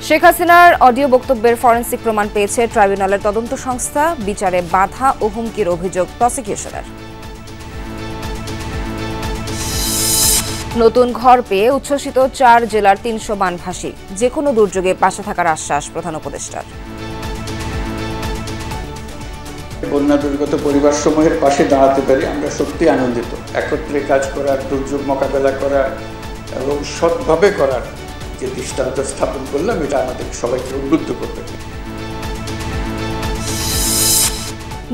শেখ হাসিনার অডিও বক্তব্যের ফরেনসিক প্রমাণ পেয়েছে ট্রাইব্যুনালের তদন্ত সংস্থা। বিচারে বাধা ও হুমকির অভিযোগ প্রসিকিউশনের। নতুন ঘর পেয়ে উচ্ছ্বসিত 4 জেলার 300 বানভাসী। যে কোনো দুর্যোগে পাশে থাকার আশ্বাস প্রধান উপদেষ্টার। বন্যা দুর্গত পরিবারসমূহের পাশে দাঁড়াতে পারি আমরা সত্যি আনন্দিত। একত্রে কাজ করার, দুর্যোগ মোকাবেলা করার এবং সৎভাবে করার যে দৃষ্টান্ত স্থাপন করলাম, এটা আমাদের সবাইকে উদ্বুদ্ধ করবে।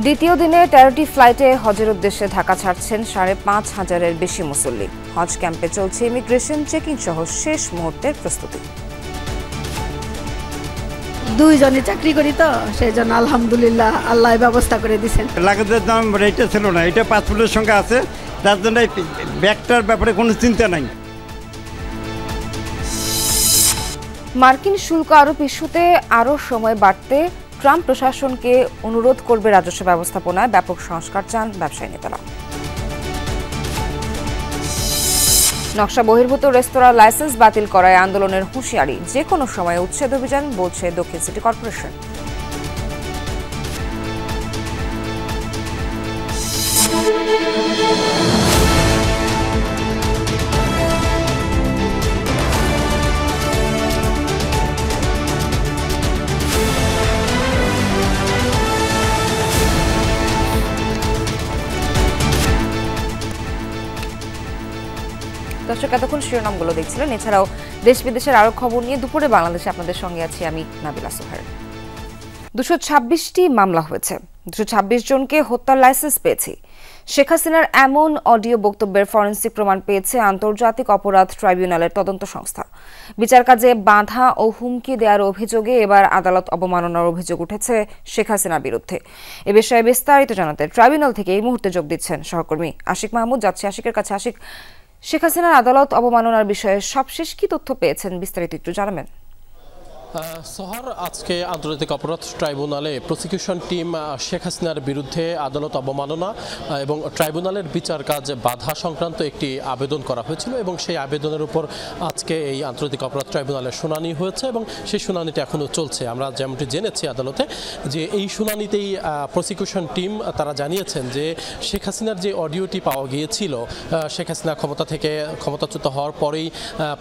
দ্বিতীয় দিনে 13টি ফ্লাইটে হজের উদ্দেশ্যে ঢাকা ছাড়ছেন 5,500-এর বেশি মুসল্লি। হজ ক্যাম্পে চলছে ইমিগ্রেশন চেকিং সহ শেষ মুহূর্তের প্রস্তুতি। দুইজনে চাকরি করি তো সেই জন্য আলহামদুলিল্লাহ আল্লাহ ব্যবস্থা করে দিচ্ছেন। লাগেজের দাম এটা ছিল না, এটা পাসপোর্টের সঙ্গে আছে, তার জন্য ব্যাগটার ব্যাপারে কোনো চিন্তা নাই। মার্কিন শুল্ক আরোপ ইস্যুতে আরও সময় বাড়তে ট্রাম্প প্রশাসনকে অনুরোধ করবে রাজস্ব ব্যবস্থাপনায় ব্যাপক সংস্কার চান ব্যবসায়ী নেতারা। নকশা বহির্ভূত রেস্তোরাঁ লাইসেন্স বাতিল করায় আন্দোলনের হুঁশিয়ারি। যে কোনো সময় উচ্ছেদ অভিযান বলছে দক্ষিণ সিটি কর্পোরেশন। দর্শক, এতক্ষণ শিরোনামগুলো দেখছিলেন। এছাড়াও দেশ বিদেশের আরো খবর নিয়ে দুপুরে বাংলাদেশে আপনাদের সঙ্গে আছি আমি নাবিলা সোহার। 226টি মামলা হয়েছে, 226 জনকে হত্যার লাইসেন্স পেয়েছি। শেখ হাসিনার এমন অডিও বক্তব্যের ফরেনসিক প্রমাণ পেয়েছে আন্তর্জাতিক অপরাধ ট্রাইব্যুনালের তদন্ত সংস্থা। বিচার কাজে বাধা ও হুমকি দেওয়ার অভিযোগে এবার আদালত অবমাননার অভিযোগ উঠেছে শেখ হাসিনার বিরুদ্ধে। এ বিষয়ে বিস্তারিত জানাতে ট্রাইব্যুনাল থেকে এই মুহূর্তে যোগ দিচ্ছেন সহকর্মী আশিক মাহমুদ। যাচ্ছে আশিকের কাছে। আশিক, শেখ হাসিনার আদালত অবমাননার বিষয়ে সবশেষ কি তথ্য পেয়েছেন, বিস্তারিত একটু জানাবেন। সোহার, আজকে আন্তর্জাতিক অপরাধ ট্রাইব্যুনালে প্রসিকিউশন টিম শেখ হাসিনার বিরুদ্ধে আদালত অবমাননা এবং ট্রাইব্যুনালের বিচার কাজ বাধা সংক্রান্ত একটি আবেদন করা হয়েছিল এবং সেই আবেদনের উপর আজকে এই আন্তর্জাতিক অপরাধ ট্রাইব্যুনালের শুনানি হয়েছে এবং সেই শুনানিটা এখনও চলছে। আমরা যেমনটি জেনেছি আদালতে যে এই শুনানিতেই প্রসিকিউশন টিম তারা জানিয়েছেন যে শেখ হাসিনার যে অডিওটি পাওয়া গিয়েছিল, শেখ হাসিনা ক্ষমতাচ্যুত হওয়ার পরেই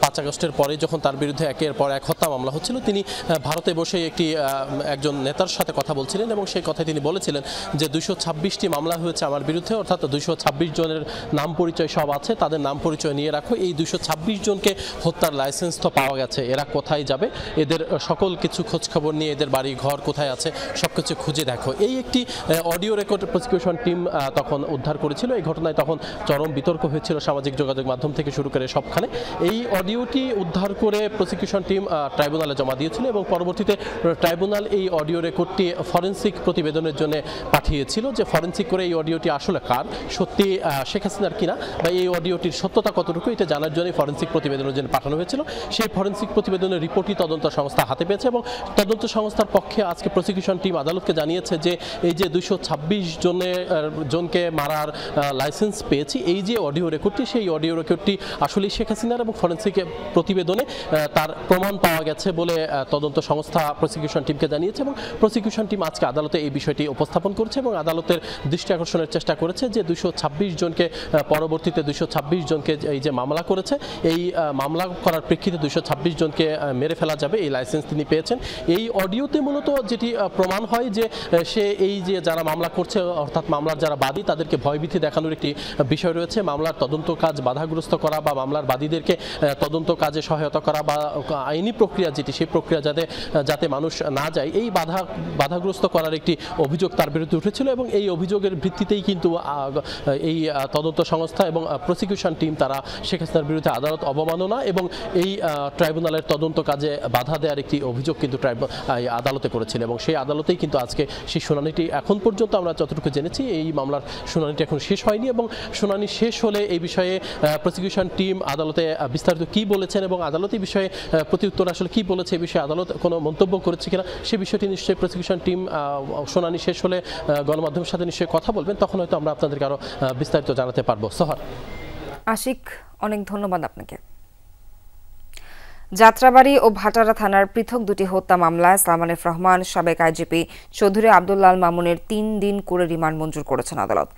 5 আগস্টের পরে যখন তার বিরুদ্ধে একের পর এক হত্যা মামলা হচ্ছিল, তিনি ভারতে বসে একজন নেতার সাথে কথা বলছিলেন এবং সেই কথায় তিনি বলেছিলেন যে 226টি মামলা হয়েছে আমার বিরুদ্ধে, অর্থাৎ 226 জনের নাম পরিচয় সব আছে, তাদের নাম পরিচয় নিয়ে রাখো। এই 226 জনকে হত্যার লাইসেন্স তো পাওয়া গেছে, এরা কোথায় যাবে, এদের সকল কিছু খোঁজখবর নিয়ে এদের বাড়ি ঘর কোথায় আছে সবকিছু খুঁজে দেখো। এই একটি অডিও রেকর্ড প্রসিকিউশন টিম তখন উদ্ধার করেছিল। এই ঘটনায় তখন চরম বিতর্ক হয়েছিল সামাজিক যোগাযোগ মাধ্যম থেকে শুরু করে সবখানে। এই অডিওটি উদ্ধার করে প্রসিকিউশন টিম ট্রাইব্যুনালে জমা দিয়েছিল এবং পরবর্তীতে ট্রাইব্যুনাল এই অডিও রেকর্ডটি ফরেনসিক প্রতিবেদনের জন্য পাঠিয়েছিল যে ফরেনসিক করে এই অডিওটি আসলে কার, সত্যি শেখ হাসিনার কিনা বা এই অডিওটির সত্যতা কতটুকু, এটা জানার জন্য ফরেনসিক প্রতিবেদনের জন্য পাঠানো হয়েছিল। সেই ফরেনসিক প্রতিবেদনের রিপোর্টই তদন্ত সংস্থা হাতে পেয়েছে এবং তদন্ত সংস্থার পক্ষে আজকে প্রসিকিউশন টিম আদালতকে জানিয়েছে যে এই যে 226 জনকে মারার লাইসেন্স পেয়েছি, এই যে অডিও রেকর্ডটি, সেই অডিও রেকর্ডটি আসলে শেখ হাসিনার এবং ফরেনসিক প্রতিবেদনে তার প্রমাণ পাওয়া গেছে বলে তদন্ত সংস্থা প্রসিকিউশন টিমকে জানিয়েছে এবং প্রসিকিউশন টিম আজকে আদালতে এই বিষয়টি উপস্থাপন করছে এবং আদালতের দৃষ্টি আকর্ষণের চেষ্টা করেছে যে 226 জনকে পরবর্তীতে 226 জনকে এই যে মামলা করেছে, এই মামলা করার প্রেক্ষিতে 226 জনকে মেরে ফেলা যাবে, এই লাইসেন্স তিনি পেয়েছেন। এই অডিওতে মূলত যেটি প্রমাণ হয় যে সে এই যে যারা মামলা করছে অর্থাৎ মামলার যারা বাদী তাদেরকে ভয়ভীতি দেখানোর একটি বিষয় রয়েছে। মামলার তদন্ত কাজ বাধাগ্রস্ত করা বা মামলার বাদীদেরকে তদন্ত কাজে সহায়তা করা বা আইনি প্রক্রিয়া যেটি সেই প্রক্রিয়া যাতে মানুষ না যায়, এই বাধাগ্রস্ত করার একটি অভিযোগ তার বিরুদ্ধে উঠেছিল এবং এই অভিযোগের ভিত্তিতেই কিন্তু এই তদন্ত সংস্থা এবং প্রসিকিউশন টিম তারা শেখ হাসিনার বিরুদ্ধে আদালত অবমাননা এবং এই ট্রাইব্যুনালের তদন্ত কাজে বাধা দেওয়ার একটি অভিযোগ কিন্তু আদালতে করেছিল এবং সেই আদালতেই কিন্তু আজকে সেই শুনানিটি এখন পর্যন্ত আমরা যতটুকু জেনেছি এই মামলার শুনানিটি এখন শেষ হয়নি এবং শুনানি শেষ হলে এই বিষয়ে প্রসিকিউশন টিম আদালতে বিস্তারিত কি বলেছেন এবং আদালত এই বিষয়ে প্রতিউত্তর আসলে কি বলেছে, এই বিষয়ে আদালত কোনো মন্তব্য করেছে কিনা সে বিষয়টি নিশ্চয়ই প্রসিকিউশন টিম শুনানি শেষ হলে গণমাধ্যমের সাথে নিশ্চয়ই কথা বলবেন, তখন হয়তো আমরা আপনাদেরকে আরো বিস্তারিত জানাতে পারবো। সোহার, আশিক, অনেক ধন্যবাদ আপনাকে। যাত্রাবাড়ী ও ভাটারা থানার পৃথক দুটি হত্যা মামলায় সালমানের রহমান সাবেক আইজিপি চৌধুরী আব্দুল্লাহ মামুনের 3 দিন করে রিমান্ড মঞ্জুর করেছেন আদালত।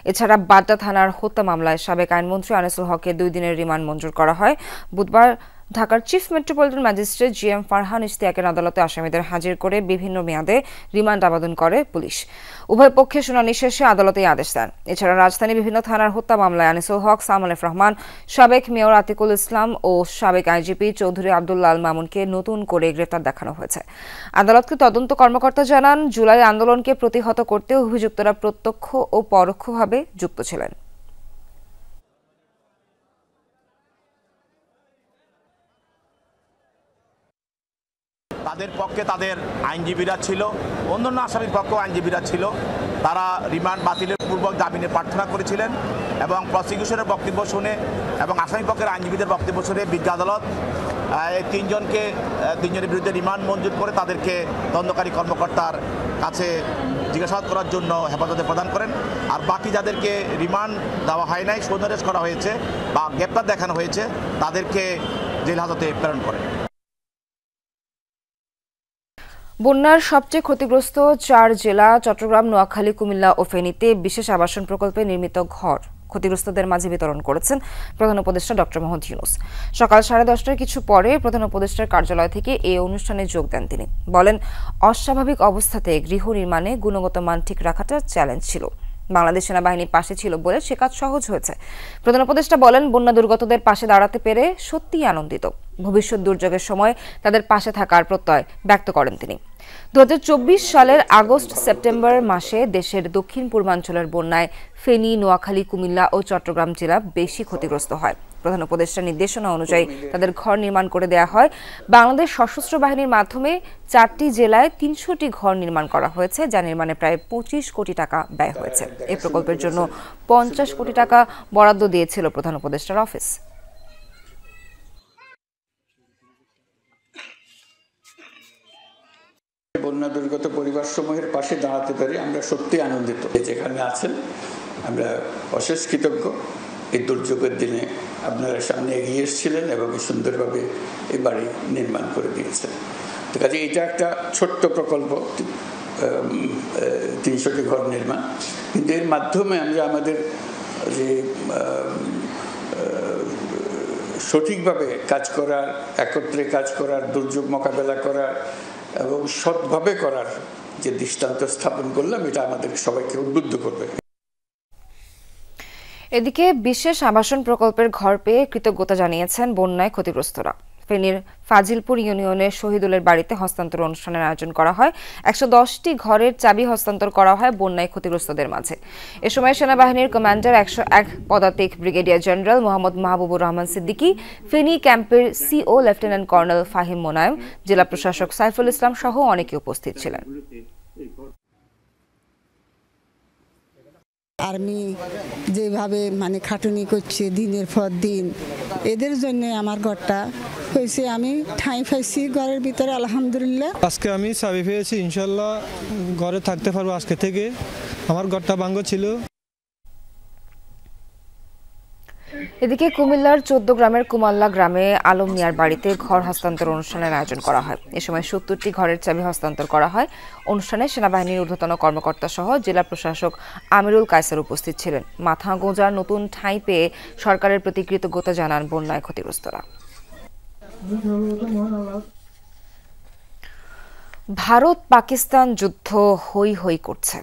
এছাড়া বাড্ডা থানার হত্যা মামলায় সাবেক আইনমন্ত্রী আনিসুল হককে 2 দিনের রিমান্ড মঞ্জুর করা হয়। বুধবার ঢাকার chief metropolitan magistrate GM Farhan ইশতিয়াকের আদালতে আসামিদের হাজির করে বিভিন্ন মেয়াদে রিমান্ড আবেদন করে পুলিশ। উভয় পক্ষে শুনানি শেষে আদালতে আদেশ দেন। এছাড়া রাজধানীর বিভিন্ন থানার হত্যা মামলায় আনিসুল হক, সালমানের রহমান, সাবেক মেয়র আতিকুল ইসলাম ও সাবেক আইজিপি চৌধুরী আব্দুল্লাহ মামুনকে নতুন করে গ্রেফতার দেখানো হয়েছে। আদালতকে তদন্ত কর্মকর্তা জানান, জুলাই আন্দোলনকে প্রতিহত করতে অভিযুক্তরা প্রত্যক্ষ ও পরোক্ষভাবে যুক্ত ছিলেন। তাদের পক্ষে তাদের আইনজীবীরা ছিল, অন্যান্য আসামির পক্ষেও আইনজীবীরা ছিল। তারা রিমান্ড বাতিলের পূর্বক জামিনের প্রার্থনা করেছিলেন এবং প্রসিকিউশনের বক্তব্য শুনে এবং আসামি পক্ষের আইনজীবীদের বক্তব্য শুনে বিজ্ঞ আদালত এই তিনজনের বিরুদ্ধে রিমান্ড মঞ্জুর করে তাদেরকে তদন্তকারী কর্মকর্তার কাছে জিজ্ঞাসাবাদ করার জন্য হেফাজতে প্রদান করেন। আর বাকি যাদেরকে রিমান্ড দেওয়া হয় নাই, সৌন্দর্য করা হয়েছে বা গ্রেপ্তার দেখানো হয়েছে, তাদেরকে জেল হাজতে প্রেরণ করেন। বন্যার সবচেয়ে ক্ষতিগ্রস্ত 4 জেলা চট্টগ্রাম, নোয়াখালী, কুমিল্লা ও ফেনীতে বিশেষ আবাসন প্রকল্পে নির্মিত ঘর ক্ষতিগ্রস্তদের মাঝে বিতরণ করেছেন প্রধান উপদেষ্টা ডক্টর মোহাম্মদ ইউনূস। সকাল 10:30টার কিছু পরে প্রধান উপদেষ্টার কার্যালয় থেকে এই অনুষ্ঠানে যোগ দেন তিনি। বলেন, অস্বাভাবিক অবস্থাতে গৃহ নির্মাণে গুণগত মান ঠিক রাখাটা চ্যালেঞ্জ ছিল। বাংলাদেশ সেনাবাহিনী পাশে ছিল বলে সে কাজ সহজ হয়েছে। প্রধান উপদেষ্টা বলেন, বন্যা দুর্গতদের পাশে দাঁড়াতে পেরে সত্যিই আনন্দিত। ভবিষ্যৎ দুর্যোগের সময় তাদের পাশে থাকার প্রত্যয় ব্যক্ত করেন তিনি। 2024 সালের আগস্ট-সেপ্টেম্বর মাসে দেশের দক্ষিণ পূর্বাঞ্চলের বন্যায় ফেনী, নোয়াখালী, কুমিল্লা ও চট্টগ্রাম জেলা বেশি ক্ষতিগ্রস্ত হয়। প্রধান উপদেষ্টার নির্দেশনা অনুযায়ী তাদের ঘর নির্মাণ করে দেওয়া হয়। বাংলাদেশ সশস্ত্র বাহিনীর মাধ্যমে 4টি জেলায় 300টি ঘর নির্মাণ করা হয়েছে, যা নির্মাণে প্রায় 25 কোটি টাকা ব্যয় হয়েছে। এই প্রকল্পের জন্য 50 কোটি টাকা বরাদ্দ দিয়েছিল প্রধান উপদেষ্টার অফিস। বন্যা দুর্গত পরিবার সমূহের পাশে দাঁড়াতে পারি আমরা সত্যি আনন্দিত। যেখানে আছেন আমরা অশেষ কৃতজ্ঞ। এই দুর্যোগের দিনে আপনারা সামনে এগিয়ে এসেছিলেন এবং সুন্দরভাবে এই বাড়ি নির্মাণ করে দিয়েছেন। তো কাজে এটা একটা ছোট্ট প্রকল্প, 300টি ঘর নির্মাণ, কিন্তু এর মাধ্যমে আমরা আমাদের যে সঠিকভাবে কাজ করার, একত্রে কাজ করার, দুর্যোগ মোকাবেলা করার এবং সৎভাবে করার যে দৃষ্টান্ত স্থাপন করলাম, এটা আমাদের সবাইকে উদ্বুদ্ধ করবে। এদিকে বিশেষ আবাসন প্রকল্পের ঘর পেয়ে কৃতজ্ঞতা জানিয়েছেন বন্যায় ক্ষতিগ্রস্তরা। ফেনীর ফাজিলপুর ইউনিয়নের শহীদুলের বাড়িতে হস্তান্তর অনুষ্ঠানের আয়োজন করা হয়। 110টি ঘরের চাবি হস্তান্তর করা হয় বন্যায় ক্ষতিগ্রস্তদের মাঝে। এ সময় সেনাবাহিনীর কমান্ডার 101 পদাতিক ব্রিগেডিয়ার জেনারেল মোহাম্মদ মাহবুবুর রহমান সিদ্দিকী, ফেনী ক্যাম্পের CO lieutenant colonel Fahim Monayem, জেলা প্রশাসক সাইফুল ইসলাম সহ অনেকে উপস্থিত ছিলেন। আর্মি যেভাবে খাটুনি করছে দিনের পর দিন, এদের জন্য আমার ঘরটা হয়েছে। আমি ঠাঁই পাইছি ঘরের ভিতরে, আলহামদুলিল্লাহ। আজকে আমি চাবি পেয়েছি, ইনশাল্লাহ ঘরে থাকতে পারবো আজকে থেকে। আমার ঘরটা ভাঙ্গ ছিল। এদিকে কুমিল্লার 14 গ্রামের কুমাল্লা গ্রামে আলম মিয়ার বাড়িতে ঘর হস্তান্তর অনুষ্ঠানের আয়োজন করা হয়। এ সময় 70টি ঘরের চাবি হস্তান্তর করা হয়। অনুষ্ঠানে সেনাবাহিনীর ঊর্ধ্বতন কর্মকর্তা সহ জেলা প্রশাসক আমিরুল কায়সার উপস্থিত ছিলেন। মাথা গোঁজার নতুন ঠাঁই পেয়ে সরকারের প্রতি কৃতজ্ঞতা জানান বন্যায় ক্ষতিগ্রস্তরা। ভারত পাকিস্তান যুদ্ধ হই হই করছে।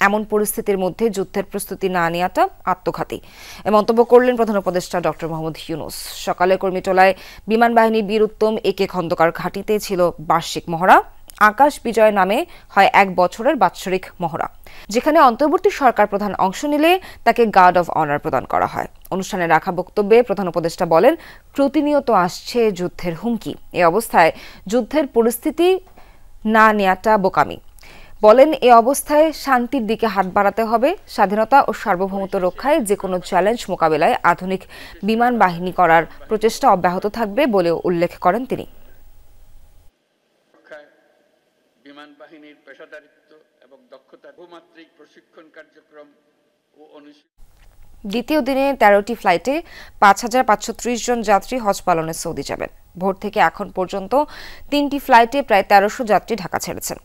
এমন পরিস্থিতির মধ্যে যুদ্ধের প্রস্তুতি না নেওয়াটা আত্মঘাতী, এ মন্তব্য করলেন প্রধান উপদেষ্টা ডক্টর মোহাম্মদ ইউনূস। সকালে কর্মীটোলায় বিমান বাহিনী বীর উত্তম একে খন্দকার ঘাঁটিতে ছিল বার্ষিক মহড়া। আকাশ বিজয় নামে হয় 1 বছরের বাৎসরিক মহড়া, যেখানে অন্তর্বর্তী সরকার প্রধান অংশ নিলে তাকে গার্ড অব অনার প্রদান করা হয়। অনুষ্ঠানে রাখা বক্তব্যে প্রধান উপদেষ্টা বলেন, প্রতিনিয়ত আসছে যুদ্ধের হুমকি। এ অবস্থায় যুদ্ধের পরিস্থিতি না নেওয়াটা বোকামি। বলেন, এ অবস্থায় শান্তির দিকে হাত বাড়াতে হবে। স্বাধীনতা ও সার্বভৌমত্ব রক্ষায় যে কোনো চ্যালেঞ্জ মোকাবেলায় আধুনিক বিমান বাহিনী করার প্রচেষ্টা অব্যাহত থাকবে বলেও উল্লেখ করেন তিনি। বিমান বাহিনীর পেশাদারিত্ব এবং দক্ষতা, বহুমাত্রিক প্রশিক্ষণ কার্যক্রম ও দ্বিতীয় দিনে 13টি ফ্লাইটে 5530 জন যাত্রী হজ পালনে সৌদি যাবেন। ভোর থেকে এখন পর্যন্ত 3টি ফ্লাইটে প্রায় 1300 যাত্রী ঢাকা ছেড়েছেন।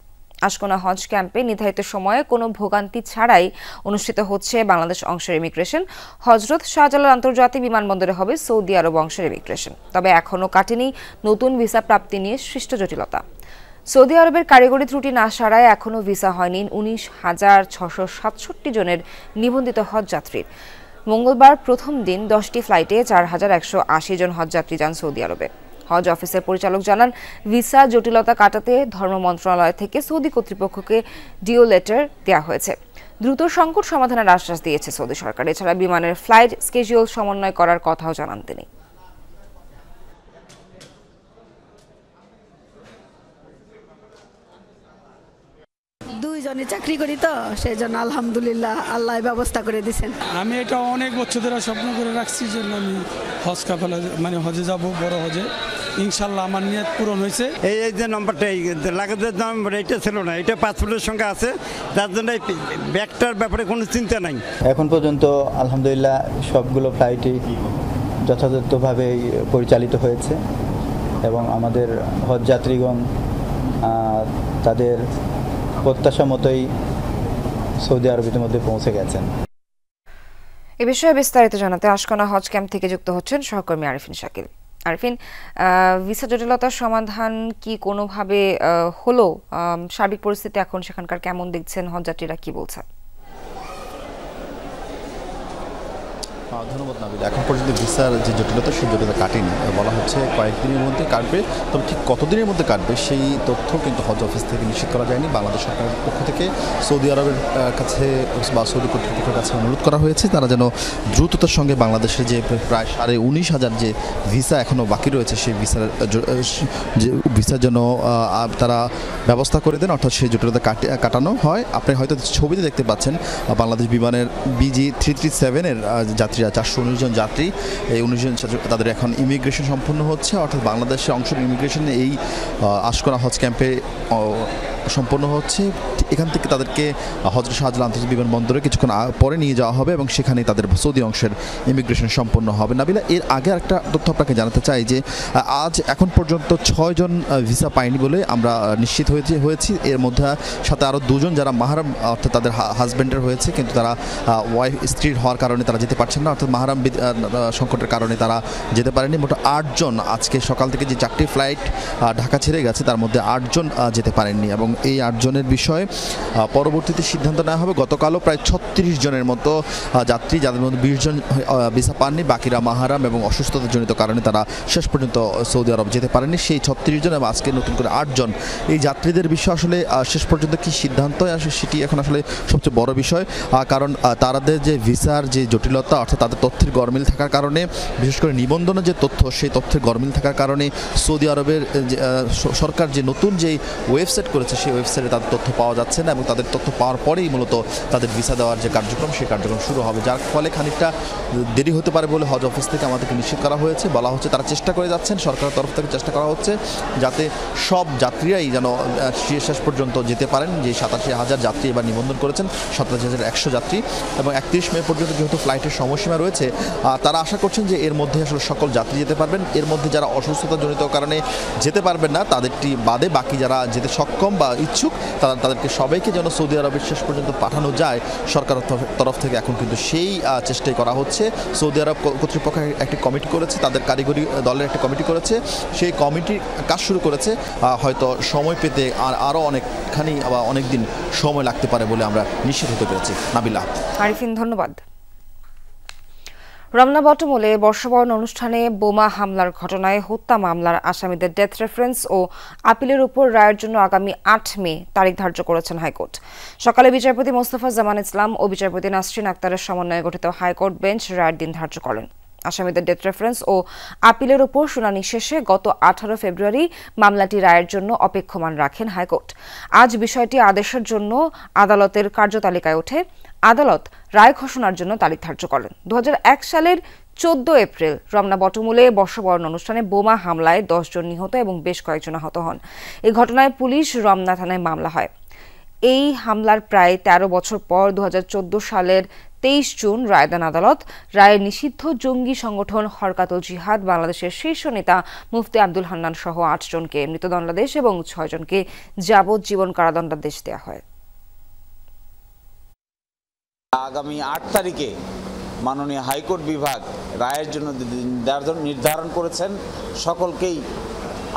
আশকোনা হজ ক্যাম্পে নির্ধারিত সময়ে কোনো ভোগান্তি ছাড়াই অনুষ্ঠিত হচ্ছে বাংলাদেশ অংশের ইমিগ্রেশন। হজরত শাহজালাল আন্তর্জাতিক বিমানবন্দরে হবে সৌদি আরব অংশের ইমিগ্রেশন। তবে এখনও কাটেনি নতুন ভিসা প্রাপ্তি নিয়ে সৃষ্ট জটিলতা। সৌদি আরবের কারিগরি ত্রুটি না সারায় এখনও ভিসা হয়নি 19,667 জনের নিবন্ধিত হজ যাত্রীর। মঙ্গলবার প্রথম দিন 10টি ফ্লাইটে 4,180 জন হজযাত্রী যান সৌদি আরবে। হজ অফিসের পরিচালক জানান, ভিসা জটিলতা কাটাতে ধর্ম মন্ত্রণালয় থেকে সৌদি কর্তৃপক্ষকে ডিও লেটার দেওয়া হয়েছে। দ্রুত সংকট সমাধানের আশ্বাস দিয়েছে সৌদি সরকার। এছাড়া বিমানের ফ্লাইট স্কেডিউল সমন্বয় করার কথাও জানান তিনি। দুইজনে চাকরি করি তো সেই জন্য আলহামদুলিল্লাহ আল্লাহ ব্যবস্থা করে দিয়েছেন। আমি এটা অনেক বছর ধরে স্বপ্ন করে রাখছি যে আমি হজ কাফেলা মানে হজে যাব, বড় হজে। ইনশাল্লাহ আমার নিয়ত পূরণ হয়েছে। এই যে নম্বরটা লাগেজের নম্বর এটা ছিল না, এটা পাসপোর্টের সঙ্গে আছে, তার জন্য ব্যাগটার ব্যাপারে কোনো চিন্তা নাই। এখন পর্যন্ত আলহামদুলিল্লাহ সবগুলো ফ্লাইটই যথাযথভাবে পরিচালিত হয়েছে এবং আমাদের হজ যাত্রীগণ তাদের প্রত্যাশা মতোই সৌদি আরবের মধ্যে পৌঁছে গেছেন। এ বিষয়ে বিস্তারিত জানাতে আশকোনা হজ ক্যাম্প থেকে যুক্ত হচ্ছেন সহকর্মী আরিফিন শাকিল। আরিফিন, ভিসা জটিলতার সমাধান কি কোনোভাবে হলো? সার্বিক পরিস্থিতি এখন সেখানকার কেমন দেখছেন? হজযাত্রীরা কি বলছে? ধন্যবাদ নাবিল। এখন পর্যন্ত ভিসার যে জটিলতা সেই জটিলতা কাটেনি, বলা হচ্ছে কয়েকদিনের মধ্যে কাটবে। তবে ঠিক কতদিনের মধ্যে কাটবে সেই তথ্য কিন্তু হজ অফিস থেকে নিশ্চিত করা যায়নি। বাংলাদেশ সরকারের পক্ষ থেকে সৌদি আরবের কাছে বা সৌদি কর্তৃপক্ষের কাছে অনুরোধ করা হয়েছে তারা যেন দ্রুততার সঙ্গে বাংলাদেশের যে প্রায় 19,500 যে ভিসা এখনও বাকি রয়েছে সেই ভিসার জন্য তারা ব্যবস্থা করে দেন, অর্থাৎ সেই জটিলতা কাটানো হয়। আপনি হয়তো ছবিতে দেখতে পাচ্ছেন বাংলাদেশ বিমানের BG 337-এর যাত্রীরা 419 জন যাত্রী, এই 19 জন তাদের এখন ইমিগ্রেশন সম্পূর্ণ হচ্ছে, অর্থাৎ বাংলাদেশের অংশের ইমিগ্রেশন এই আশকোনা হজ ক্যাম্পে সম্পন্ন হচ্ছে। এখান থেকে তাদেরকে হজরত শাহজালাল আন্তর্জাতিক বিমানবন্দরে কিছুক্ষণ পরে নিয়ে যাওয়া হবে এবং সেখানেই তাদের সৌদি অংশের ইমিগ্রেশন সম্পন্ন হবে। নাবিলা, এর আগে একটা তথ্য আপনাকে জানাতে চাই যে আজ এখন পর্যন্ত 6 জন ভিসা পায়নি বলে আমরা নিশ্চিত হয়েছি। এর মধ্যে সাথে আরও 2 জন যারা মাহরাম অর্থাৎ তাদের হাজব্যান্ডের হয়েছে, কিন্তু তারা স্ত্রীর হওয়ার কারণে তারা যেতে পারছেন না, অর্থাৎ মাহরাম সংকটের কারণে তারা যেতে পারেনি। মোট 8 জন আজকে সকাল থেকে যে 4টি ফ্লাইট ঢাকা ছেড়ে গেছে তার মধ্যে 8 জন যেতে পারেননি এবং এই 8 জনের বিষয়ে পরবর্তীতে সিদ্ধান্ত নেওয়া হবে। গতকালও প্রায় 36 জনের মতো যাত্রী, যাদের মধ্যে 20 জন ভিসা পাননি, বাকিরা মাহরাম এবং অসুস্থতাজনিত কারণে তারা শেষ পর্যন্ত সৌদি আরব যেতে পারেনি। সেই 36 জন এবং আজকে নতুন করে 8 জন এই যাত্রীদের বিষয়ে আসলে শেষ পর্যন্ত কি সিদ্ধান্ত আসে সেটি এখন আসলে সবচেয়ে বড় বিষয়। কারণ তাদের যে ভিসার যে জটিলতা, অর্থাৎ তাদের তথ্যের গরমিল থাকার কারণে, বিশেষ করে নিবন্ধনের যে তথ্য সেই তথ্যের গরমিল থাকার কারণে সৌদি আরবের সরকার যে নতুন যে ওয়েবসাইট করেছে সেই ওয়েবসাইটে তাদের তথ্য পাওয়া যাচ্ছে না এবং তাদের তথ্য পাওয়ার পরেই মূলত তাদের ভিসা দেওয়ার যে কার্যক্রম সেই কার্যক্রম শুরু হবে, যার ফলে খানিকটা দেরি হতে পারে বলে হজ অফিস থেকে আমাদেরকে নিশ্চিত করা হয়েছে। বলা হচ্ছে তারা চেষ্টা করে যাচ্ছেন, সরকারের তরফ থেকে চেষ্টা করা হচ্ছে যাতে সব যাত্রীরাই যেন শেষ পর্যন্ত যেতে পারেন। যে 87,000 যাত্রী এবার নিবন্ধন করেছেন, 87,100 যাত্রী, এবং 31 মে পর্যন্ত যেহেতু ফ্লাইটের সময়সীমা রয়েছে তারা আশা করছেন যে এর মধ্যে আসলে সকল যাত্রী যেতে পারবেন। এর মধ্যে যারা অসুস্থতাজনিত কারণে যেতে পারবেন না তাদেরটি বাদে বাকি যারা যেতে সক্ষম বা ইচ্ছুক তাদেরকে সবাইকে যেন সৌদি আরবের শেষ পর্যন্ত পাঠানো যায় সরকারের তরফ থেকে এখন কিন্তু সেই চেষ্টাই করা হচ্ছে। সৌদি আরব কর্তৃপক্ষ একটি কমিটি করেছে, তাদের কারিগরি দলের একটি কমিটি করেছে, সেই কমিটি কাজ শুরু করেছে। হয়তো সময় পেতে আরও অনেকখানি বা অনেক দিন সময় লাগতে পারে বলে আমরা নিশ্চিত হতে পেরেছি। নাবিলা। আরিফিন, ধন্যবাদ। রমনা বটমূলে বর্ষবরণ অনুষ্ঠানে বোমা হামলার ঘটনায় হত্যা মামলার আসামিদের ডেথ রেফারেন্স ও আপিলের উপর রায়ের জন্য আগামী 8 মে তারিখ ধার্য করেছেন হাইকোর্ট। সকালে বিচারপতি মোস্তফা জামান ইসলাম ও বিচারপতি নাসরিন আক্তারের সমন্বয়ে গঠিত হাইকোর্ট বেঞ্চ রায়ের দিন ধার্য করেন। আসামিদের ডেথ রেফারেন্স ও আপিলের উপর শুনানি শেষে গত 18 ফেব্রুয়ারি মামলাটি রায়ের জন্য অপেক্ষমান রাখেন হাইকোর্ট। আজ বিষয়টি আদেশের জন্য আদালতের কার্যতালিকায় ওঠে। আদালত রায় ঘোষণার জন্য তারিখ ধার্য করেন। 2001 সালের 14 এপ্রিল রমনা বটমূলে বর্ষবরণ অনুষ্ঠানে বোমা হামলায় 10 জন নিহত এবং বেশ কয়েকজন আহত হন। এই ঘটনায় পুলিশ রমনা থানায় মামলা হয়। এই হামলার প্রায় 13 বছর পর 2014 সালের 23 জুন রায় দেন আদালত। রায়ে নিষিদ্ধ জঙ্গি সংগঠন হরকাতুল জিহাদ বাংলাদেশের শীর্ষ নেতা মুফতি আব্দুল হান্নান সহ 8 জনকে মৃত্যুদণ্ডাদেশ এবং 6 জনকে যাবজ্জীবন কারাদণ্ডাদেশ দেওয়া হয়। আগামী 8 তারিখে মাননীয় হাইকোর্ট বিভাগ রায়ের জন্য নির্ধারণ করেছেন। সকলকেই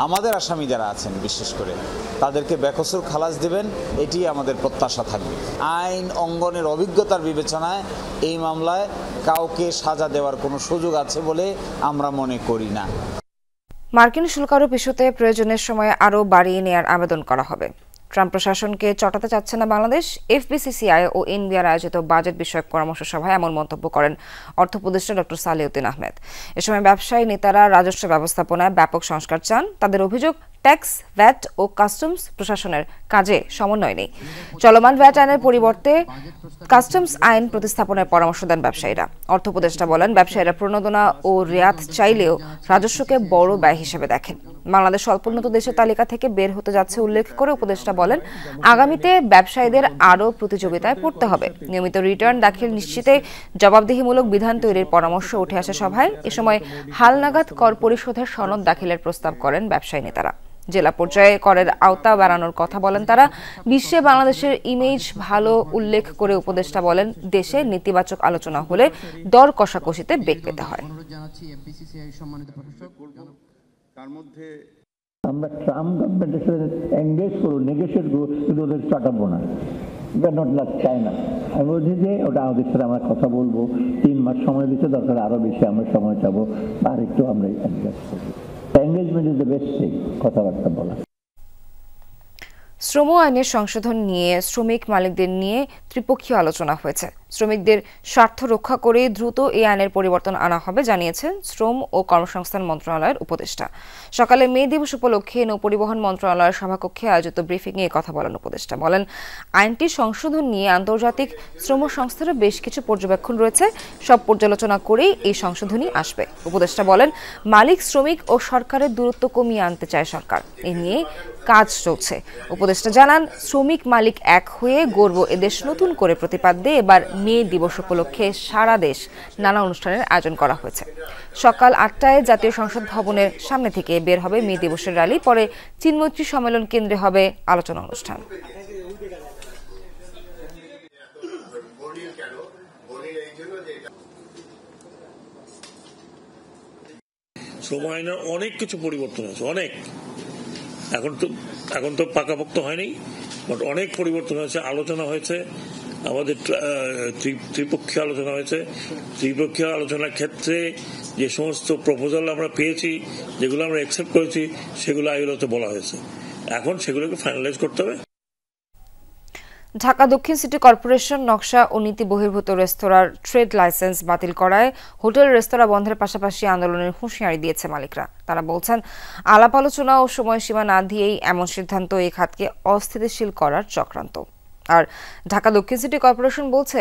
আমাদের আসামি যারা আছেন বিশেষ করে তাদেরকে বেকসুর খালাস দেবেন, এটি আমাদের প্রত্যাশা থাকবে। আইন অঙ্গনের অভিজ্ঞতার বিবেচনায় এই মামলায় কাউকে সাজা দেওয়ার কোনো সুযোগ আছে বলে আমরা মনে করি না। মার্কিন শুল্ক আরোপ ইস্যুতে প্রয়োজনের সময় আরও বাড়িয়ে নেওয়ার আবেদন করা হবে। ট্রাম্প প্রশাসনকে চটাতে চাচ্ছে না বাংলাদেশ। এফবিসিসিআই ও এনবিআর আয়োজিত বাজেট বিষয়ক পরামর্শ সভায় এমন মন্তব্য করেন অর্থ উপদেষ্টা ডক্টর সালেউদ্দিন আহমেদ। এ সময় ব্যবসায়ী নেতারা রাজস্ব ব্যবস্থাপনায় ব্যাপক সংস্কার চান। তাদের অভিযোগ, ট্যাক্স, ভ্যাট ও কাস্টমস প্রশাসনের কাজে সমন্বয় নেই। চলমান ভ্যাট আইনের পরিবর্তে কাস্টমস আইন প্রতিস্থাপনের পরামর্শ দেন ব্যবসায়ীরা। অর্থ উপদেষ্টা বলেন, ব্যবসায়ীরা প্রণোদনা ও রেয়াত চাইলেও রাজস্বকে বড় ব্যয় হিসেবে দেখেন। বাংলাদেশ স্বল্পোন্নত দেশের তালিকা থেকে বের হতে যাচ্ছে উল্লেখ করে উপদেষ্টা বলেন, আগামীতে ব্যবসায়ীদের আরও প্রতিযোগিতায় পড়তে হবে। নিয়মিত রিটার্ন দাখিল নিশ্চিতে জবাবদিহিমূলক বিধান তৈরির পরামর্শ উঠে আসে সভায়। এ সময় হালনাগাদ কর পরিশোধের সনদ দাখিলের প্রস্তাব করেন ব্যবসায়ী নেতারা। জেলা পর্যায়ে করের আওতা বাড়ানোর কথা বলেন তারা। বিশ্বে বাংলাদেশের ইমেজ ভালো উল্লেখ করে উপদেষ্টা বলেন, দেশে নেতিবাচক আলোচনা হলে দর কষাকষিতে বেগ পেতে হয়। আমরা ট্রাম্প গভর্নমেন্টের সাথে এঙ্গেজ করবো, নেগোশিয়েট করবো, কিন্তু ওদের চাটাবো না। Not like China. আমি বলছি যে ওটা আমাদের সাথে আমরা কথা বলবো, 3 মাস সময় দিতে দরকার, আরো বেশি আমরা সময় চাবো, আর একটু আমরা অ্যাডজাস্ট করবো। Engagement is the best thing, কথাবার্তা বলা। শ্রম আইনের সংশোধন নিয়ে শ্রমিক মালিকদের নিয়ে ত্রিপক্ষীয় আলোচনা হয়েছে। শ্রমিকদের স্বার্থ রক্ষা করে দ্রুত এই আইনের পরিবর্তন আনা হবে জানিয়েছেন শ্রম ও কর্মসংস্থান মন্ত্রণালয়ের উপদেষ্টা। সকালে মে দিবস উপলক্ষে নৌপরিবহন মন্ত্রণালয়ের সভাকক্ষে আয়োজিত ব্রিফিংয়ে কথা বলেন উপদেষ্টা। বলেন, আইনটি সংশোধন নিয়ে আন্তর্জাতিক শ্রম সংস্থারও বেশ কিছু পর্যবেক্ষণ রয়েছে। সব পর্যালোচনা করেই এই সংশোধনী আসবে। উপদেষ্টা বলেন, মালিক, শ্রমিক ও সরকারের দূরত্ব কমিয়ে আনতে চায় সরকার। এ নিয়ে কাজ চলছে। উপদেষ্টা জানান, শ্রমিক মালিক এক হয়ে গর্ব এদেশ নতুন করে প্রতিপাদ্যে এবার মে দিবস উপলক্ষে সারা দেশ নানা অনুষ্ঠানের আয়োজন করা হয়েছে। সকাল 8টায় জাতীয় সংসদ ভবনের সামনে থেকে বের হবে মে দিবসের র্যালি। পরে চিন্মৈত্রী সম্মেলন কেন্দ্রে হবে আলোচনা অনুষ্ঠান। শ্রম আইনের অনেক কিছু পরিবর্তন হয়েছে, অনেক। এখন তো পাকাপোক্ত হয়নি, বাট অনেক পরিবর্তন হয়েছে, আলোচনা হয়েছে। আমাদের ত্রিপক্ষীয় আলোচনা হয়েছে। ত্রিপক্ষীয় আলোচনার ক্ষেত্রে যে সমস্ত প্রপোজাল আমরা পেয়েছি, যেগুলো আমরা অ্যাকসেপ্ট করেছি, সেগুলো আইওতে বলা হয়েছে। এখন সেগুলোকে ফাইনালাইজ করতে হবে। ঢাকা দক্ষিণ সিটি কর্পোরেশন নকশা ও নীতি বহির্ভূত রেস্তোরাঁর ট্রেড লাইসেন্স বাতিল করায় হোটেল রেস্তোরাঁ বন্ধের পাশাপাশি আন্দোলনের হুঁশিয়ারি দিয়েছে মালিকরা। তারা বলছেন, আলাপ আলোচনা ও সময়সীমা না দিয়েই এমন সিদ্ধান্ত এই খাতকে অস্থিতিশীল করার চক্রান্ত। আর ঢাকা দক্ষিণ সিটি কর্পোরেশন বলছে,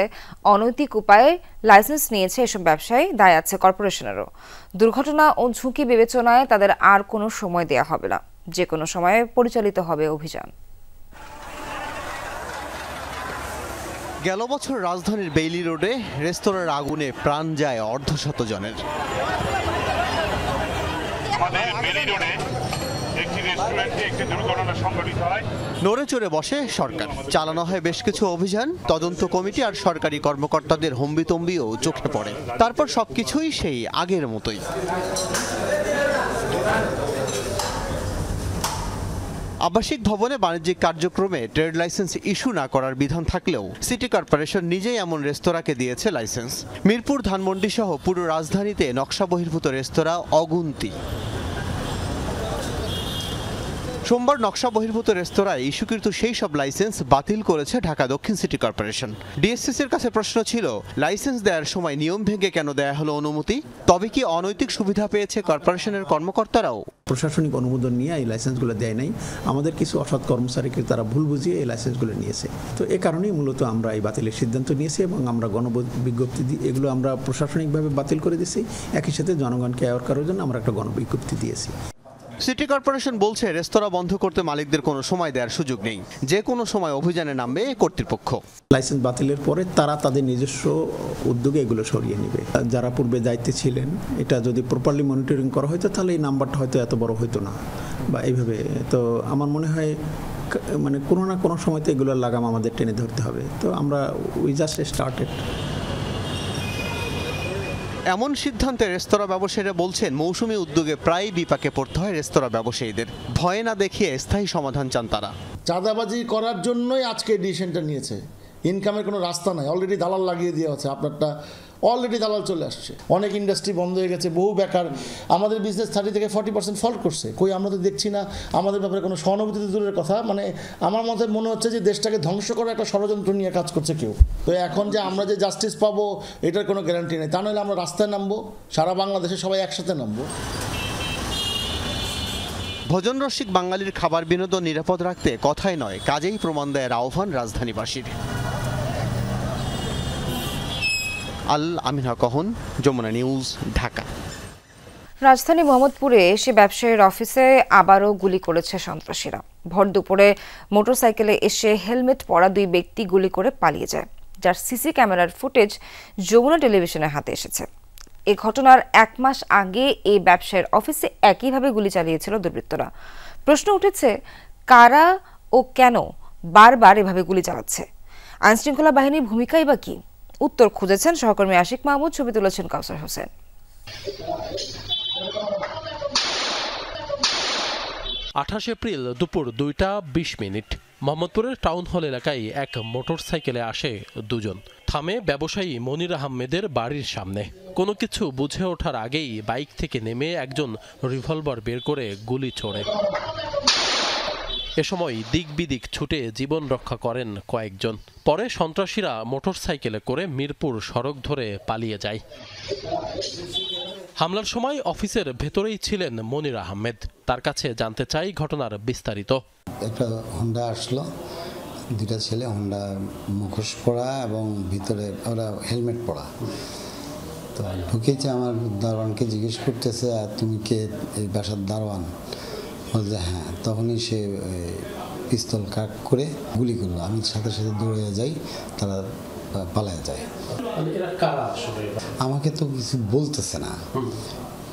অনৈতিক উপায়ে লাইসেন্স নিয়েছে এসব ব্যবসায়ী, দায় আছে কর্পোরেশনেরও। দুর্ঘটনা ও ঝুঁকি বিবেচনায় তাদের আর কোনো সময় দেয়া হবে না, যে কোনো সময়ে পরিচালিত হবে অভিযান। গেল বছর রাজধানীর বেইলি রোডে রেস্তোরাঁর আগুনে প্রাণ যায় অর্ধশত জনের। নড়ে চড়ে বসে সরকার, চালানো হয় বেশ কিছু অভিযান, তদন্ত কমিটি আর সরকারি কর্মকর্তাদের হম্বিতম্বিও চোখে পড়ে। তারপর সবকিছুই সেই আগের মতোই। আবাসিক ভবনে বাণিজ্যিক কার্যক্রমে ট্রেড লাইসেন্স ইস্যু না করার বিধান থাকলেও সিটি কর্পোরেশন নিজেই এমন রেস্তোরাঁকে দিয়েছে লাইসেন্স। মিরপুর, ধানমন্ডি সহ পুরো রাজধানীতে নকশা বহির্ভূত রেস্তোরাঁ অগুন্তি। সোমবার নকশা বহির্ভূত রেস্তোরাঁয় ইস্যুকৃত সেই সব লাইসেন্স বাতিল করেছে ঢাকা দক্ষিণ সিটি কর্পোরেশন। ডিএসসিসির কাছে প্রশ্ন ছিল, লাইসেন্স দেওয়ার সময় নিয়ম ভেঙে কেন দেয়া হলো অনুমতি? তবে কি অনৈতিক সুবিধা পেয়েছে কর্পোরেশনের কর্মকর্তারাও? প্রশাসনিক অনুমোদন নিয়ে এই লাইসেন্সগুলো দেয় নাই, আমাদের কিছু অসৎ কর্মচারীকে তারা ভুল বুঝিয়ে এই লাইসেন্সগুলো নিয়েছে। তো এ কারণেই মূলত আমরা এই বাতিলের সিদ্ধান্ত নিয়েছি এবং আমরা গণবিজ্ঞপ্তি দিই, এগুলো আমরা প্রশাসনিকভাবে বাতিল করে দিয়েছি। একই সাথে জনগণকে অ্যাওয়ার করার জন্য আমরা একটা গণবিজ্ঞপ্তি দিয়েছি। সিটি কর্পোরেশন বলছে রেস্তোরাঁ বন্ধ করতে মালিকদের কোনো সময় দেওয়ার সুযোগ নেই, যে কোনো সময় অভিযানে নামবে কর্তৃপক্ষ। লাইসেন্স বাতিলের পরে তারা তাদের নিজস্ব উদ্যোগে এগুলো সরিয়ে নেবে। যারা পূর্বে দায়িত্বে ছিলেন, এটা যদি প্রপারলি মনিটরিং করা হতো তাহলে এই নাম্বারটা হয়তো এত বড় হতো না বা এইভাবে। তো আমার মনে হয় মানে কোনো না কোনো সময় তো এগুলোর লাগাম আমাদের টেনে ধরতে হবে। তো আমরা উই জাস্ট স্টার্টেড। এমন সিদ্ধান্তে রেস্তোরাঁ ব্যবসায়ীরা বলছেন মৌসুমী উদ্যোগে প্রায় বিপাকে পড়তে হয় রেস্তোরাঁ ব্যবসায়ীদের। ভয় না দেখিয়ে স্থায়ী সমাধান চান তারা। চাঁদাবাজি করার জন্যই আজকে ডিসিশনটা নিয়েছে। ইনকামের কোনো রাস্তা নাই, অলরেডি দালাল লাগিয়ে দেওয়া হচ্ছে। আপনারটা অলরেডি দালাল চলে আসছে, অনেক ইন্ডাস্ট্রি বন্ধ হয়ে গেছে, বহু বেকার। আমাদের বিজনেস 30 থেকে 40% ফল করছে। কই আমরা তো দেখছি না আমাদের ব্যাপারে কোনো সহানুভূতি দূরের কথা। মানে আমার মনে হচ্ছে যে দেশটাকে ধ্বংস করার একটা ষড়যন্ত্র নিয়ে কাজ করছে কেউ। তো এখন যে আমরা যে জাস্টিস পাবো এটার কোনো গ্যারান্টি নেই। তা নইলে আমরা রাস্তায় নামবো, সারা বাংলাদেশে সবাই একসাথে নামবো। ভোজন রসিক বাঙালির খাবার বিনোদন নিরাপদ রাখতে কথাই নয় কাজেই প্রমাণ দেয় আহ্বান রাজধানীবাসীর। আল আমিন হক, যমুনা নিউজ, ঢাকা। রাজধানী মোহাম্মদপুরে এসে ব্যবসায়ীর অফিসে আবারও গুলি করেছে সন্ত্রাসীরা। ভর দুপুরে মোটরসাইকেলে এসে হেলমেট পরা 2 ব্যক্তি গুলি করে পালিয়ে যায়, যার সিসি ক্যামেরার ফুটেজ যমুনা টেলিভিশনের হাতে এসেছে। এই ঘটনার 1 মাস আগে এই ব্যবসায়ীর অফিসে একইভাবে গুলি চালিয়েছিল দুর্বৃত্তরা। প্রশ্ন উঠেছে, কারা ও কেন বারবার এভাবে গুলি চালাচ্ছে? আইনশৃঙ্খলা বাহিনীর ভূমিকাই বা কি? উত্তর খুঁজেছেন সহকর্মী আশিক মাহমুদ, ছবি তুলেছেন কাউসার হোসেন। 28 এপ্রিল দুপুর 2:20 মোহাম্মদপুরের টাউন হল এলাকায় এক মোটরসাইকেলে আসে 2 জন। থামে ব্যবসায়ী মনির আহমেদের বাড়ির সামনে। কোনো কিছু বুঝে ওঠার আগেই বাইক থেকে নেমে একজন রিভলভার বের করে গুলি ছোড়ে। এ সময় দিক বিদিক ছুটে জীবন রক্ষা করেন কয়েকজন। পরে সন্ত্রাসীরা মোটরসাইকেলে করে মিরপুর সড়ক ধরে পালিয়ে যায়। হামলার সময় অফিসের ভেতরেই ছিলেন মনির আহমেদ। তার কাছে জানতে চাই ঘটনার বিস্তারিত। একটা হোন্ডা আসলো, 2টা ছেলে, হোন্ডা মুখোশ পরা এবং ভিতরে ওরা হেলমেট পরা। তো ঢুকেছে, আমার দারোয়ানকে জিজ্ঞেস করতেছে, আর তুমি কে এই বাসার দারোয়ান? বলছে হ্যাঁ। তখনই সে পিস্তল কাট করে গুলি করলো। আমি সাথে সাথে দৌড়ে যাই, তারা পালায় যায়। আমাকে তো কিছু বলতেছে না,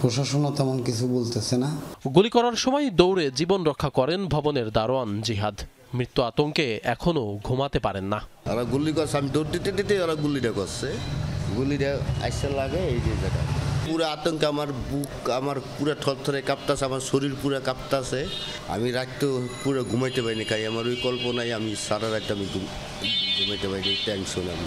প্রশাসনও তেমন কিছু বলতেছে না। গুলি করার সময় দৌড়ে জীবন রক্ষা করেন ভবনের দারোয়ান জিহাদ। মৃত্যু আতঙ্কে এখনো ঘুমাতে পারেন না। ওরা গুলি করছে, আমি দৌড় দিতে দিতে ওরা গুলিটা করছে। গুলিটা আইসা লাগে এই যে জায়গা। পুরো আতঙ্কে আমার বুক, আমার পুরো থরথরে কাঁপতাছে, আমার শরীর পুরো কাঁপতাছে। আমি রাতও পুরো ঘুমাইতে পারিনি, খাই আমার ওই কল্পনায় আমি সারা রাত আমি ঘুমাইতে পারিনি, টেনশন। আমি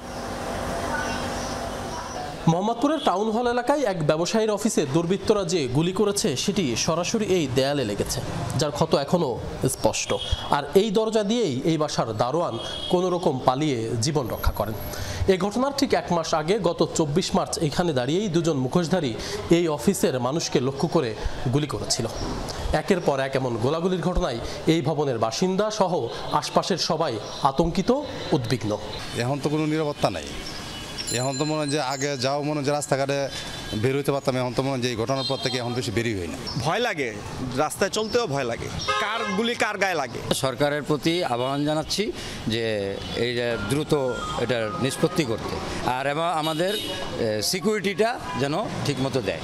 মোহাম্মদপুরের টাউন হল এলাকায় এক ব্যবসায়ীর অফিসে দুর্বৃত্তরা যে গুলি করেছে সেটি সরাসরি এই দেয়ালে লেগেছে, যার ক্ষত এখনও স্পষ্ট। আর এই দরজা দিয়েই এই বাসার দারোয়ান কোনো রকম পালিয়ে জীবন রক্ষা করেন। এই ঘটনার ঠিক 1 মাস আগে গত 24 মার্চ এখানে দাঁড়িয়েই 2 জন মুখোশধারী এই অফিসের মানুষকে লক্ষ্য করে গুলি করেছিল। একের পর এক এমন গোলাগুলির ঘটনায় এই ভবনের বাসিন্দা সহ আশপাশের সবাই আতঙ্কিত, উদ্বিগ্ন। এখন তো কোনো নিরাপত্তা নাই। এখন তো মনে হয় যে আগে যাও মনে যে রাস্তাঘাটে বের হইতে পারতাম, এখন তো মনে হয় যে এই ঘটনার পর থেকে এখন বেশি বেরিয়ে হয় না। ভয় লাগে, রাস্তায় চলতেও ভয় লাগে, কার গুলি কার গায়ে লাগে। সরকারের প্রতি আহ্বান জানাচ্ছি যে এই দ্রুত এটার নিষ্পত্তি করতে, আর এবং আমাদের সিকিউরিটিটা যেন ঠিকমতো দেয়।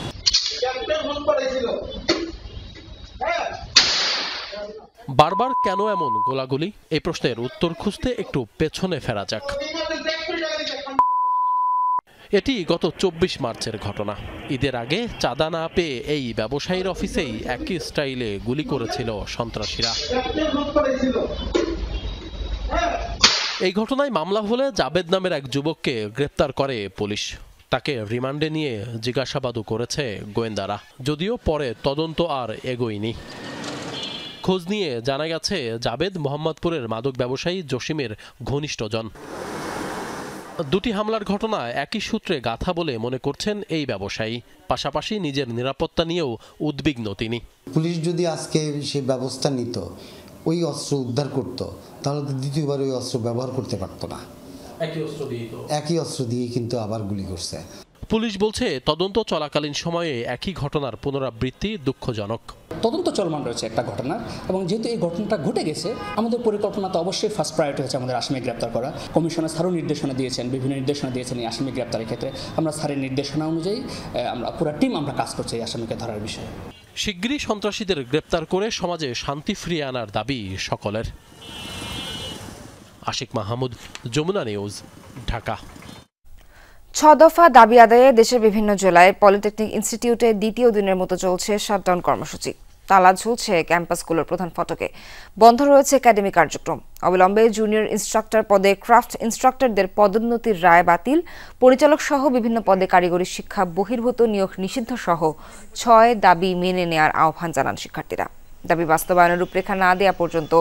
বারবার কেন এমন গোলাগুলি? এই প্রশ্নের উত্তর খুঁজতে একটু পেছনে ফেরা যাক। এটি গত 24 মার্চের ঘটনা। ঈদের আগে চাঁদা না পেয়ে এই ব্যবসায়ীর অফিসেই একই স্টাইলে গুলি করেছিল সন্ত্রাসীরা। এই ঘটনায় মামলা হলে জাবেদ নামের এক যুবককে গ্রেপ্তার করে পুলিশ। তাকে রিমান্ডে নিয়ে জিজ্ঞাসাবাদও করেছে গোয়েন্দারা, যদিও পরে তদন্ত আর এগোয়নি। খোঁজ নিয়ে জানা গেছে জাবেদ মোহাম্মদপুরের মাদক ব্যবসায়ী জসিমের ঘনিষ্ঠজন। 2টি হামলার ঘটনা একই সূত্রে গাথা বলে মনে করছেন এই ব্যবসায়ী। পাশাপাশি নিজের নিরাপত্তা নিয়েও উদ্বিগ্ন তিনি। পুলিশ যদি আজকে সেই ব্যবস্থা নিত, ওই অস্ত্র উদ্ধার করত, তাহলে তো দ্বিতীয়বার ওই অস্ত্র ব্যবহার করতে পারতো না। একই অস্ত্র দিয়েই কিন্তু আবার গুলি করছে। পুলিশ বলছে তদন্ত চলাকালীন সময়ে একই ঘটনার পুনরাবৃত্তি দুঃখজনক। তদন্ত চলমান রয়েছে একটা ঘটনা, এবং যেহেতু এই ঘটনাটা ঘটে গেছে, আমাদের পরিকল্পনা তো অবশ্যই ফার্স্ট প্রায়োরিটি হচ্ছে আমাদের আসামি গ্রেপ্তার করা। কমিশনার স্যারও নির্দেশনা দিয়েছেন, বিভিন্ন নির্দেশনা দিয়েছেন এই আসামি গ্রেপ্তারের ক্ষেত্রে। আমরা স্যারের নির্দেশনা অনুযায়ী আমরা পুরো টিম আমরা কাজ করছি এই আসামিকে ধরার বিষয়ে। শিগগিরই সন্ত্রাসীদের গ্রেপ্তার করে সমাজে শান্তি ফিরিয়ে আনার দাবি সকলের। আশিক মাহমুদ, যমুনা নিউজ, ঢাকা। 6 দফা দাবি আদায়ে দেশের বিভিন্ন জেলায় পলিটেকনিক ইনস্টিটিউটে দ্বিতীয় দিনের মতো চলছে শাটডাউন কর্মসূচি। তালা ঝুলছে ক্যাম্পাসগুলোর প্রধান ফটকে, বন্ধ রয়েছে একাডেমিক কার্যক্রম। অবিলম্বে জুনিয়র ইনস্ট্রাক্টর পদে ক্রাফট ইনস্ট্রাক্টরদের পদোন্নতির রায় বাতিল, পরিচালক সহ বিভিন্ন পদে কারিগরি শিক্ষা বহির্ভূত নিয়োগ নিষিদ্ধ সহ 6 দাবি মেনে নেয়ার আহ্বান জানান শিক্ষার্থীরা। দাবি বাস্তবায়নের রূপরেখা না দেওয়া পর্যন্ত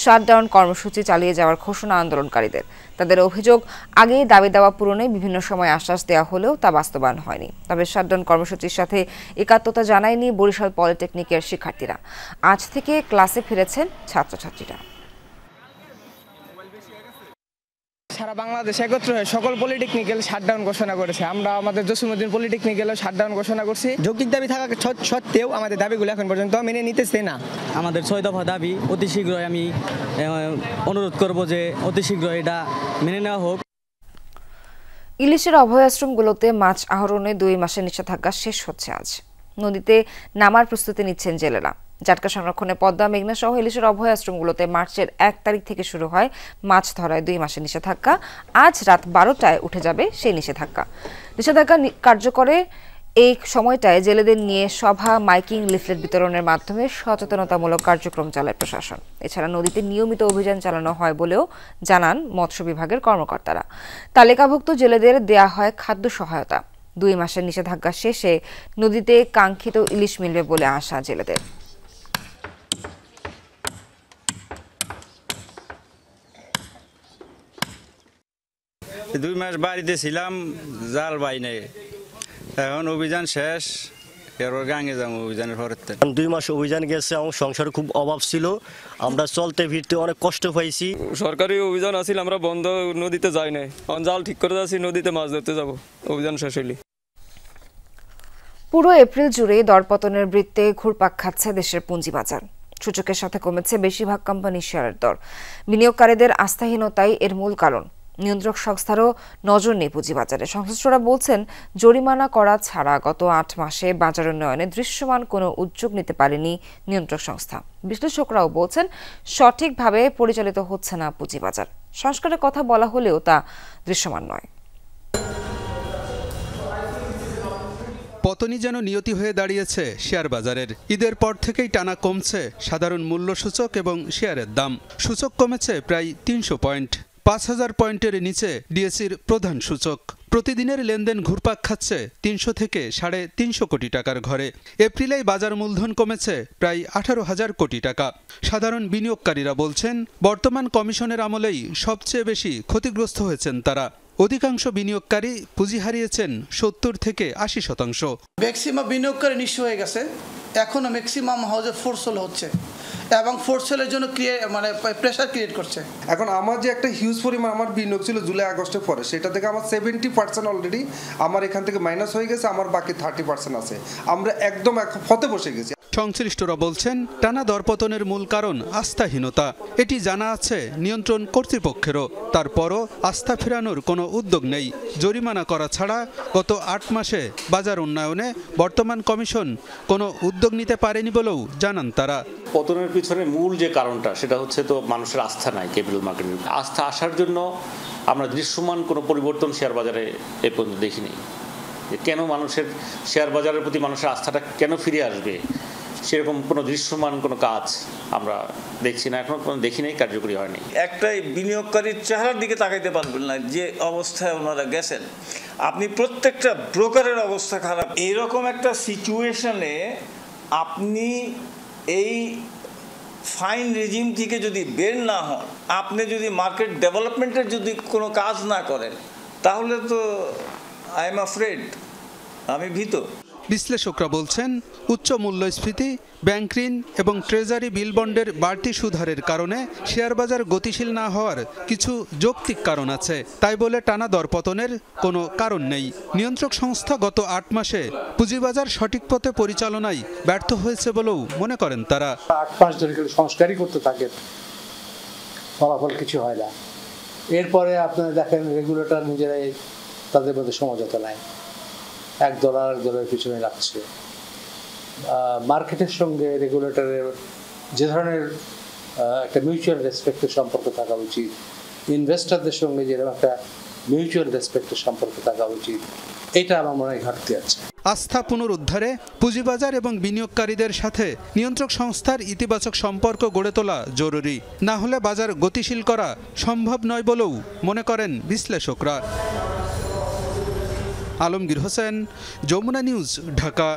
শাটডাউন কর্মসূচি চালিয়ে যাওয়ার ঘোষণা আন্দোলনকারীদের। তাদের অভিযোগ, আগেই দাবি দাওয়া পূরণে বিভিন্ন সময় আশ্বাস দেওয়া হলেও তা বাস্তবায়ন হয়নি। তবে শাটডাউন কর্মসূচির সাথে একাত্মতা জানায়নি বরিশাল পলিটেকনিকের শিক্ষার্থীরা। আজ থেকে ক্লাসে ফিরেছেন ছাত্রছাত্রীরা। সারা বাংলাদেশ একত্র হয়ে সকল পলিটেকনিক্যাল শাটডাউন ঘোষণা করেছে। আমরা আমাদের জসিমউদ্দিন পলিটেকনিক্যালও শাটডাউন ঘোষণা করছি। যৌক্তিক দাবি থাকা সত্ত্বেও আমাদের দাবিগুলো এখন পর্যন্ত মেনে নিতেছে না। আমাদের 6 দফা দাবি অতি শীঘ্রই আমি অনুরোধ করব যে অতি শীঘ্রই এটা মেনে নেওয়া হোক। ইলিশের অভয়াশ্রমগুলোতে মাছ আহরণে 2 মাসের নিষেধাজ্ঞা শেষ হচ্ছে আজ। নদীতে নামার প্রস্তুতি নিচ্ছেন জেলেরা। জাটকা সংরক্ষণে পদ্মা, মেঘনা সহ ইলিশের অভয়াশ্রমগুলোতে মার্চের 1 তারিখ থেকে শুরু হয় মাছ ধরায় 2 মাসের নিষেধাজ্ঞা। আজ রাত 12টায় উঠে যাবে সেই নিষেধাজ্ঞা। নিষেধাজ্ঞা কার্যকরে এই সময়টায় জেলেদের নিয়ে সভা, মাইকিং, লিফলেট বিতরণের মাধ্যমে সচেতনতামূলক কার্যক্রম চালায় প্রশাসন। এছাড়া নদীতে নিয়মিত অভিযান চালানো হয় বলেও জানান মৎস্য বিভাগের কর্মকর্তারা। তালিকাভুক্ত জেলেদের দেয়া হয় খাদ্য সহায়তা। 2 মাসের নিষেধাজ্ঞা শেষে নদীতে কাঙ্ক্ষিত ইলিশ মিলবে বলে আশা জেলেদের। দুই মাস বাড়িতে ছিলাম, জাল বাইনে, এখন অভিযান শেষ, এরপর গাঙে যাবো অভিযানের পরের। 2 মাস অভিযান গেছে, আমার সংসারে খুব অভাব ছিল, আমরা চলতে ফিরতে অনেক কষ্ট পাইছি। সরকারি অভিযান আছিল, আমরা বন্ধ নদীতে যাই নাই, জাল ঠিক করে যাচ্ছি, নদীতে মাছ ধরতে যাব অভিযান শেষ হইলে। পুরো এপ্রিল জুড়ে দরপতনের বৃত্তে ঘুরপাক খাচ্ছে দেশের পুঁজিবাজার। সূচকের সাথে কমেছে বেশিরভাগ কোম্পানির শেয়ারের দর। বিনিয়োগকারীদের আস্থাহীনতাই এর মূল কারণ। নিয়ন্ত্রক সংস্থারও নজর নেই পুঁজিবাজারে। সংশ্লিষ্টরা বলছেন, জরিমানা করা ছাড়া গত 8 মাসে বাজার উন্নয়নে দৃশ্যমান কোনো উদ্যোগ নিতে পারেনি নিয়ন্ত্রক সংস্থা। বিশ্লেষকরাও বলছেন, সঠিকভাবে পরিচালিত হচ্ছে না পুঁজিবাজার। সংস্কারের কথা বলা হলেও তা দৃশ্যমান নয়। পতনই যেন নিয়তি হয়ে দাঁড়িয়েছে শেয়ার বাজারের। ঈদের পর থেকেই টানা কমছে সাধারণ মূল্য সূচক এবং শেয়ারের দাম। সূচক কমেছে প্রায় 300 পয়েন্ট। 5000 পয়েন্টের নিচে ডিএসইর প্রধান সূচক। প্রতিদিনের লেনদেন ঘুরপাক খাচ্ছে 300 থেকে 350 কোটি টাকার ঘরে। এপ্রিলেই বাজার মূলধন কমেছে প্রায় 18,000 কোটি টাকা। সাধারণ বিনিয়োগকারীরা বলছেন, বর্তমান কমিশনের আমলেই সবচেয়ে বেশি ক্ষতিগ্রস্ত হয়েছেন তারা। অধিকাংশ বিনিয়োগকারী পুঁজি হারিয়েছেন 70 থেকে 80%। ম্যাক্সিমাম বিনিয়োগকারী নিঃস্ব হয়ে গেছে। এখনো ম্যাক্সিমাম হাউজে ফোর্সেল হচ্ছে এবং ফোর্সেলের জন্য প্রেশার ক্রিয়েট করছে। এখন আমার যে একটা হিউজ পরিমাণ আমার বিনিয়োগ ছিল জুলাই আগস্টের পরে, সেটা থেকে আমার 70% অলরেডি আমার এখান থেকে মাইনাস হয়ে গেছে, আমার বাকি 30% আছে। আমরা একদম ফতে বসে গেছি। সংশ্লিষ্টরা বলছেন, টানা দরপতনের মূল কারণ আস্থাহীনতা। এটি জানা আছে নিয়ন্ত্রণ কর্তৃপক্ষেরও। তারপরও আস্থা ফেরানোর কোনো উদ্যোগ নেই। জরিমানা করা ছাড়া গত 8 মাসে বাজার উন্নয়নে বর্তমান কমিশন কোনো উদ্যোগ নিতে পারেনি বলেও জানান তারা। পতনের পিছনে মূল যে কারণটা, সেটা হচ্ছে তো মানুষের আস্থা নাই ক্যাপিটাল মার্কেটে। আস্থা আসার জন্য আমরা দৃশ্যমান কোনো পরিবর্তন শেয়ার বাজারে এ পর্যন্ত দেখিনি। কেন মানুষের শেয়ার বাজারের প্রতি মানুষের আস্থাটা কেন ফিরে আসবে, সেরকম কোনো দৃশ্যমান কোনো কাজ আমরা দেখছি না, এখনো কোনো দেখি নাই, কার্যকরী হয়নি। একটাই বিনিয়োগকারীর চেহারার দিকে তাকাইতে পারবেন না যে অবস্থায় ওনারা গেছেন। আপনি প্রত্যেকটা ব্রোকারের অবস্থা খারাপ। এইরকম একটা সিচুয়েশনে আপনি এই ফাইন রেজিম থেকে যদি বের না হন, আপনি যদি মার্কেট ডেভেলপমেন্টের যদি কোনো কাজ না করেন, তাহলে তো আই এম আফ্রেড, আমি ভীত। বিশ্লেষকরা বলছেন, উচ্চ মূল্যস্ফীতি, ব্যাংক ঋণ এবং ট্রেজারি বিল বন্ডের বাড়তি সুদহারের কারণে শেয়ার বাজার গতিশীল না হওয়ার কিছু যৌক্তিক কারণ আছে। তাই বলে টানা দরপতনের কোনো কারণ নেই। নিয়ন্ত্রক সংস্থা গত 8 মাসে পুঁজিবাজার সঠিক পথে পরিচালনায় ব্যর্থ হয়েছে বলেও মনে করেন তারা। 8 মাস ধরে সংস্কারই করতে থাকে, ফলাফল কিছু হয় না। এরপরে আপনারা দেখেন রেগুলেটর নিজেরাই তাদের মধ্যে সমঝোতা নাই, এক দলের পিছনে লাগছে। মার্কেটের সঙ্গে রেগুলেটরের যে ধরনের একটা মিউচুয়াল রেসপেক্টের সম্পর্ক থাকা উচিত, ইনভেস্টরদের সঙ্গে যেরকম একটা মিউচুয়াল রেসপেক্টের সম্পর্ক থাকা উচিত, এটা আমার মনে হয় ঘাটতি আছে। আস্থা পুনরুদ্ধারে পুঁজিবাজার এবং বিনিয়োগকারীদের সাথে নিয়ন্ত্রক সংস্থার ইতিবাচক সম্পর্ক গড়ে তোলা জরুরি। না হলে বাজার গতিশীল করা সম্ভব নয় বলেও মনে করেন বিশ্লেষকরা। আলমগীর হোসেন, যমুনা নিউজ, ঢাকা।